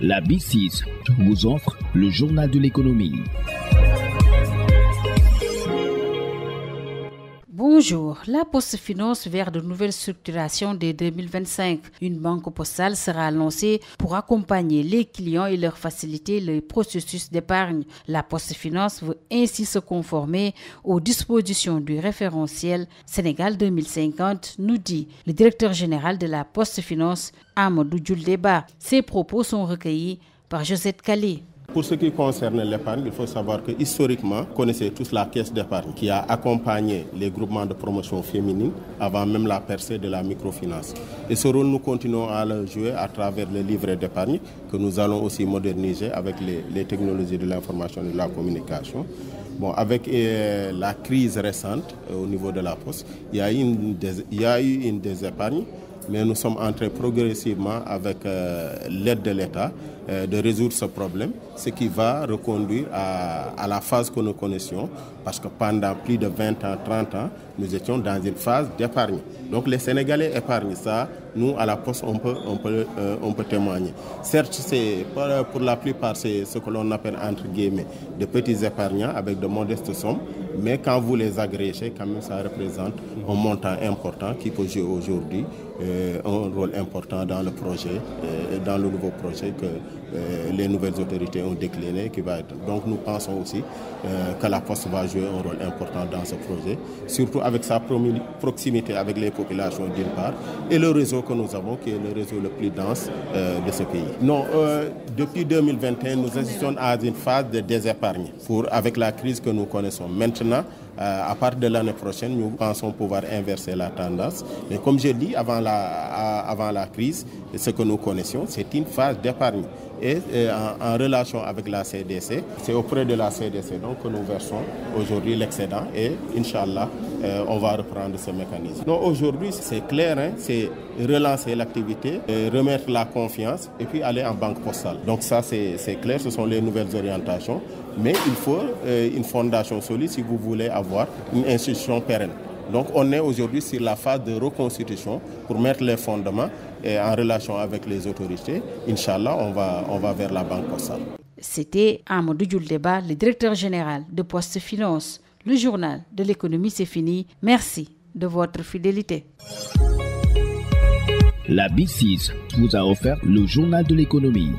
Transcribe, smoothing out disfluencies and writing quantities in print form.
La B6 vous offre le journal de l'économie. Bonjour, la Poste Finance vers de nouvelles structurations dès 2025. Une banque postale sera lancée pour accompagner les clients et leur faciliter le processus d'épargne. La Poste Finance veut ainsi se conformer aux dispositions du référentiel Sénégal 2050, nous dit le directeur général de la Poste Finance, Amadou Djouldeba. Ces propos sont recueillis par Josette Kali. Pour ce qui concerne l'épargne, il faut savoir que historiquement, vous connaissez tous la caisse d'épargne qui a accompagné les groupements de promotion féminine avant même la percée de la microfinance. Et ce rôle, nous continuons à le jouer à travers les livrets d'épargne que nous allons aussi moderniser avec les technologies de l'information et de la communication. Bon, avec la crise récente au niveau de la Poste, il y a eu une désépargne, mais nous sommes en train progressivement, avec l'aide de l'État, de résoudre ce problème, ce qui va reconduire à la phase que nous connaissions, parce que pendant plus de 20 ans, 30 ans, nous étions dans une phase d'épargne. Donc les Sénégalais épargnent ça, nous à la Poste on peut témoigner. Certes, pour la plupart c'est ce que l'on appelle entre guillemets de petits épargnants avec de modestes sommes, mais quand vous les agrégez, quand même ça représente un montant important qui peut jouer aujourd'hui un rôle important dans le projet, dans le nouveau projet que les nouvelles autorités ont décliné. Donc nous pensons aussi que la Poste va jouer un rôle important dans ce projet, surtout avec sa proximité avec les populations d'une part, et le réseau que nous avons, qui est le réseau le plus dense de ce pays. Non, depuis 2021, nous assistons à une phase de désépargne avec la crise que nous connaissons maintenant. À partir de l'année prochaine, nous pensons pouvoir inverser la tendance. Mais comme je dis, avant la crise, ce que nous connaissions, c'est une phase d'épargne. Et en relation avec la CDC, c'est auprès de la CDC donc, que nous versons aujourd'hui l'excédent et Inch'Allah, on va reprendre ce mécanisme. Donc aujourd'hui, c'est clair, c'est relancer l'activité, remettre la confiance et puis aller en banque postale. Donc ça, c'est clair, ce sont les nouvelles orientations. Mais il faut une fondation solide si vous voulez avoir une institution pérenne. Donc on est aujourd'hui sur la phase de reconstitution pour mettre les fondements et en relation avec les autorités. Inch'Allah, on va vers la banque postale. C'était Amadou Djouldeba, le directeur général de Poste Finance. Le journal de l'économie, c'est fini. Merci de votre fidélité. La B6 vous a offert le journal de l'économie.